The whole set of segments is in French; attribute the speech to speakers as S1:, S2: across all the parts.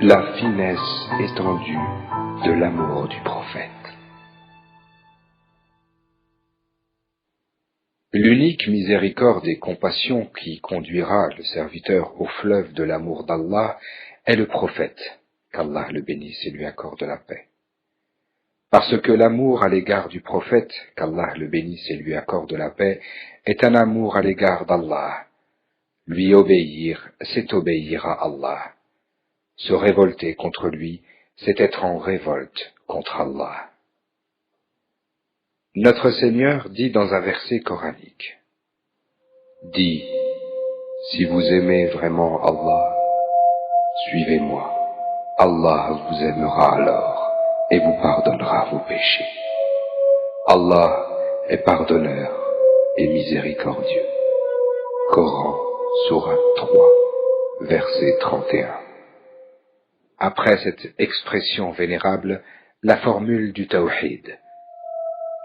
S1: La finesse étendue de l'amour du prophète. L'unique miséricorde et compassion qui conduira le serviteur au fleuve de l'amour d'Allah est le prophète, qu'Allah le bénisse et lui accorde la paix. Parce que l'amour à l'égard du prophète, qu'Allah le bénisse et lui accorde la paix, est un amour à l'égard d'Allah. Lui obéir, c'est obéir à Allah. Se révolter contre lui, c'est être en révolte contre Allah. Notre Seigneur dit dans un verset coranique, « Dis, si vous aimez vraiment Allah, suivez-moi. Allah vous aimera alors et vous pardonnera vos péchés. Allah est pardonneur et miséricordieux. » Coran, sourate 3, verset 31. Après cette expression vénérable, la formule du tawhid.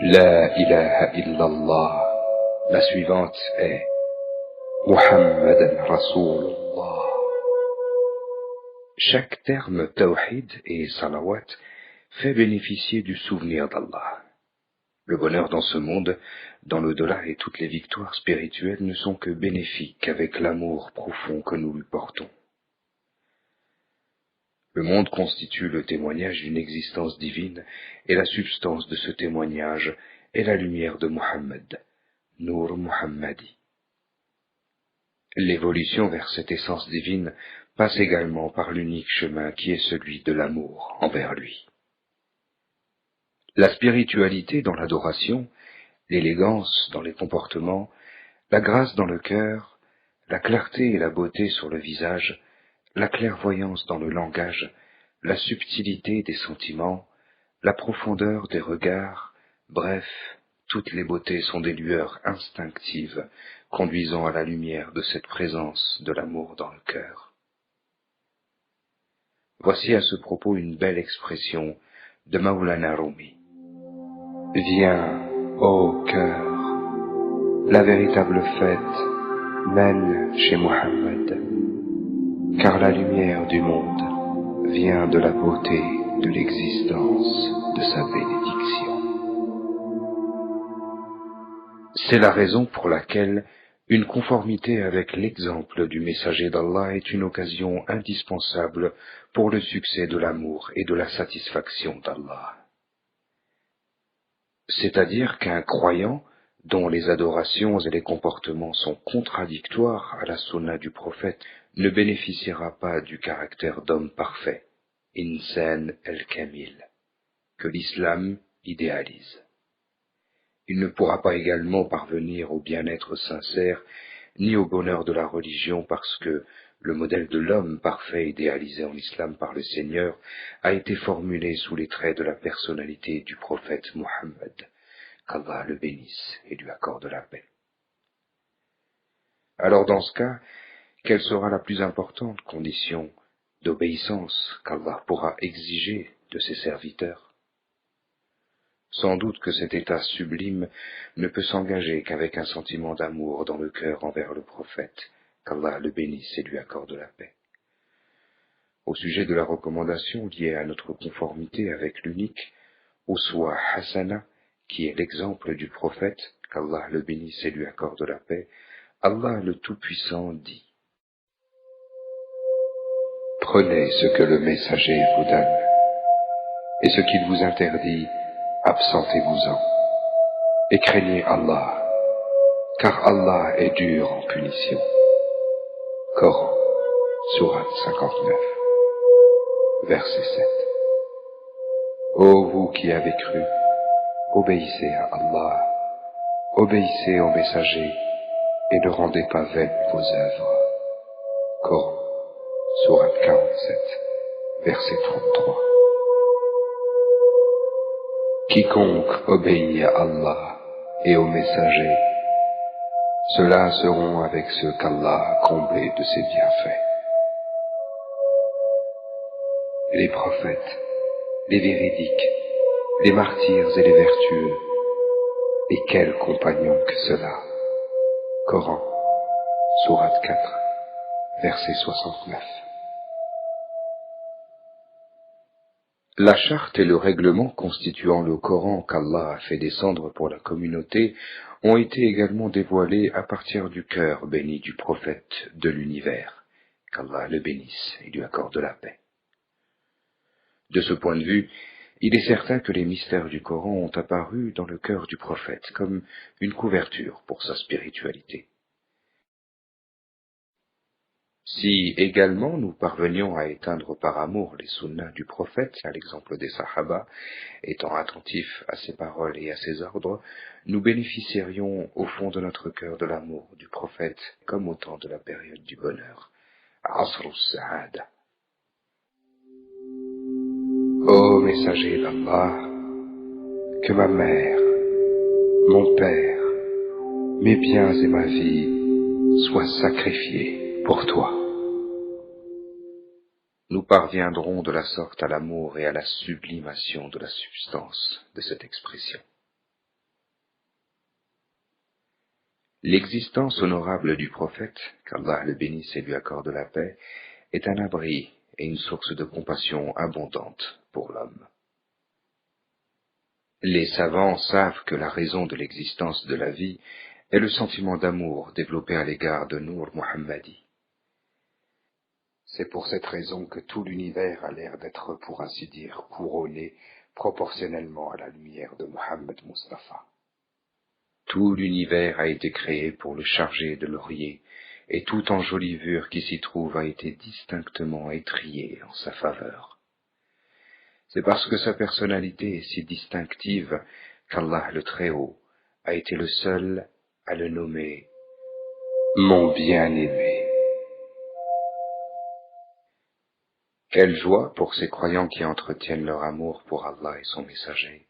S1: La ilaha illallah. La suivante est Muhammadan Rasulullah. Chaque terme tawhid et salawat fait bénéficier du souvenir d'Allah. Le bonheur dans ce monde, dans l'au-delà et toutes les victoires spirituelles ne sont que bénéfiques avec l'amour profond que nous lui portons. Le monde constitue le témoignage d'une existence divine et la substance de ce témoignage est la lumière de Muhammad, Nour Muhammadi. L'évolution vers cette essence divine passe également par l'unique chemin qui est celui de l'amour envers lui. La spiritualité dans l'adoration, l'élégance dans les comportements, la grâce dans le cœur, la clarté et la beauté sur le visage, la clairvoyance dans le langage, la subtilité des sentiments, la profondeur des regards, bref, toutes les beautés sont des lueurs instinctives conduisant à la lumière de cette présence de l'amour dans le cœur. Voici à ce propos une belle expression de Maulana Rumi. Viens, ô cœur, la véritable fête mène chez Muhammad, car la lumière du monde vient de la beauté de l'existence de sa bénédiction. C'est la raison pour laquelle une conformité avec l'exemple du messager d'Allah est une occasion indispensable pour le succès de l'amour et de la satisfaction d'Allah. C'est-à-dire qu'un croyant dont les adorations et les comportements sont contradictoires à la sunna du prophète ne bénéficiera pas du caractère d'homme parfait, insan el-kamil, que l'islam idéalise. Il ne pourra pas également parvenir au bien-être sincère ni au bonheur de la religion parce que le modèle de l'homme parfait idéalisé en islam par le Seigneur a été formulé sous les traits de la personnalité du prophète Muhammad, qu'Allah le bénisse et lui accorde la paix. Alors dans ce cas, quelle sera la plus importante condition d'obéissance qu'Allah pourra exiger de ses serviteurs? Sans doute que cet état sublime ne peut s'engager qu'avec un sentiment d'amour dans le cœur envers le prophète, qu'Allah le bénisse et lui accorde la paix. Au sujet de la recommandation liée à notre conformité avec l'unique, Uswa Hasana, qui est l'exemple du prophète, qu'Allah le bénisse et lui accorde la paix, Allah le Tout-Puissant dit « Prenez ce que le messager vous donne, et ce qu'il vous interdit, absentez-vous-en, et craignez Allah, car Allah est dur en punition. » Coran, sourate 59, verset 7. Ô vous qui avez cru, obéissez à Allah, obéissez au messager, et ne rendez pas vaines vos œuvres. Coran, sourate 47, verset 33. Quiconque obéit à Allah et au messager, ceux-là seront avec ceux qu'Allah a comblés de ses bienfaits. Les prophètes, les véridiques, les martyrs et les vertueux, et quels compagnons que ceux-là. Coran, sourate 4, verset 69. La charte et le règlement constituant le Coran qu'Allah a fait descendre pour la communauté ont été également dévoilés à partir du cœur béni du prophète de l'univers, qu'Allah le bénisse et lui accorde la paix. De ce point de vue, il est certain que les mystères du Coran ont apparu dans le cœur du prophète comme une couverture pour sa spiritualité. Si également nous parvenions à éteindre par amour les sunnas du prophète, à l'exemple des sahaba, étant attentifs à ses paroles et à ses ordres, nous bénéficierions au fond de notre cœur de l'amour du prophète comme au temps de la période du bonheur. Asr al-Sa'ada. Ô messager d'Allah, que ma mère, mon père, mes biens et ma vie soient sacrifiés pour toi. Nous parviendrons de la sorte à l'amour et à la sublimation de la substance de cette expression. L'existence honorable du prophète, qu'Allah le bénisse et lui accorde la paix, est un abri et une source de compassion abondante pour l'homme. Les savants savent que la raison de l'existence de la vie est le sentiment d'amour développé à l'égard de Nour Muhammadi. C'est pour cette raison que tout l'univers a l'air d'être, pour ainsi dire, couronné proportionnellement à la lumière de Mohammed Mustafa. Tout l'univers a été créé pour le charger de laurier, et toute enjolivure qui s'y trouve a été distinctement étriée en sa faveur. C'est parce que sa personnalité est si distinctive qu'Allah le Très-Haut a été le seul à le nommer mon bien-aimé. Quelle joie pour ces croyants qui entretiennent leur amour pour Allah et son messager.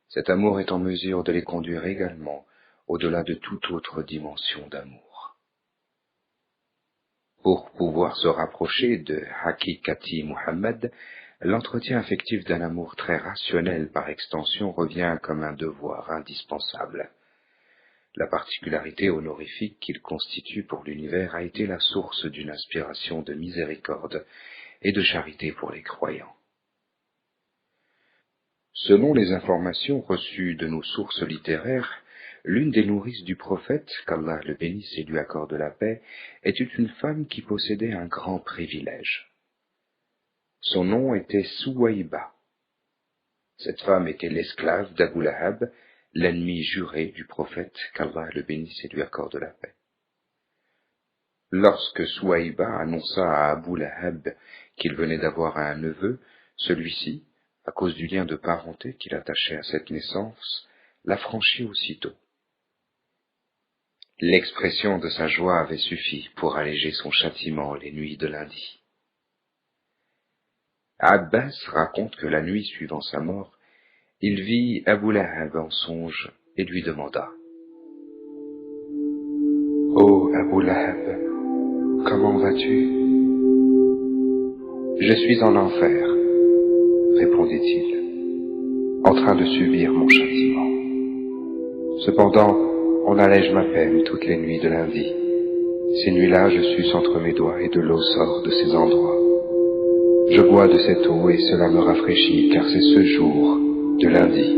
S1: Cet amour est en mesure de les conduire également au-delà de toute autre dimension d'amour. Pour pouvoir se rapprocher de Hakikati Muhammad, l'entretien affectif d'un amour très rationnel par extension revient comme un devoir indispensable. La particularité honorifique qu'il constitue pour l'univers a été la source d'une inspiration de miséricorde et de charité pour les croyants. Selon les informations reçues de nos sources littéraires, l'une des nourrices du prophète, qu'Allah le bénisse et lui accorde la paix, était une femme qui possédait un grand privilège. Son nom était Souwaïba. Cette femme était l'esclave d'Abu Lahab, l'ennemi juré du prophète, qu'Allah le bénisse et lui accorde la paix. Lorsque Souwaïba annonça à Abu Lahab qu'il venait d'avoir un neveu, celui-ci, à cause du lien de parenté qu'il attachait à cette naissance, l'affranchit aussitôt. L'expression de sa joie avait suffi pour alléger son châtiment les nuits de lundi. Abbas raconte que la nuit suivant sa mort, il vit Abu Lahab en songe et lui demanda « Ô Abu Lahab, comment vas-tu ?»« Je suis en enfer, » répondit-il, « en train de subir mon châtiment. Cependant, on allège ma peine toutes les nuits de lundi. Ces nuits-là, je suce entre mes doigts et de l'eau sort de ces endroits. Je bois de cette eau et cela me rafraîchit, car c'est ce jour, de lundi,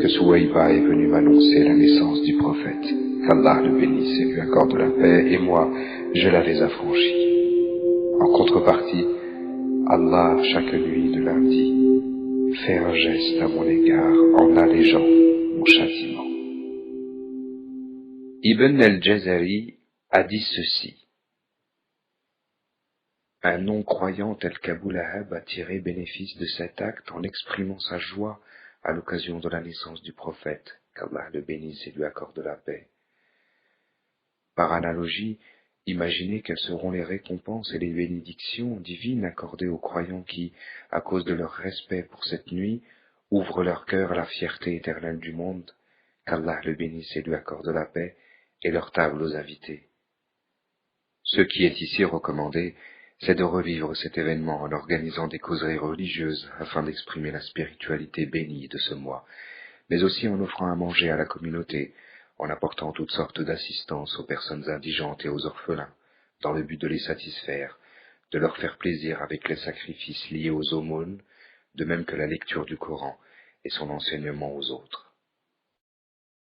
S1: que Souwaïba est venu m'annoncer la naissance du prophète. Qu'Allah le bénisse et lui accorde la paix, et moi, je l'avais affranchi. En contrepartie, Allah, chaque nuit de lundi, fait un geste à mon égard en allégeant mon châtiment. » Ibn al-Jazari a dit ceci. Un non-croyant tel qu'Abu Lahab a tiré bénéfice de cet acte en exprimant sa joie à l'occasion de la naissance du prophète, qu'Allah le bénisse et lui accorde la paix. Par analogie, imaginez quelles seront les récompenses et les bénédictions divines accordées aux croyants qui, à cause de leur respect pour cette nuit, ouvrent leur cœur à la fierté éternelle du monde, qu'Allah le bénisse et lui accorde la paix, et leur table aux invités. Ce qui est ici recommandé, c'est de revivre cet événement en organisant des causeries religieuses afin d'exprimer la spiritualité bénie de ce mois, mais aussi en offrant à manger à la communauté, en apportant toutes sortes d'assistance aux personnes indigentes et aux orphelins, dans le but de les satisfaire, de leur faire plaisir avec les sacrifices liés aux aumônes, de même que la lecture du Coran et son enseignement aux autres.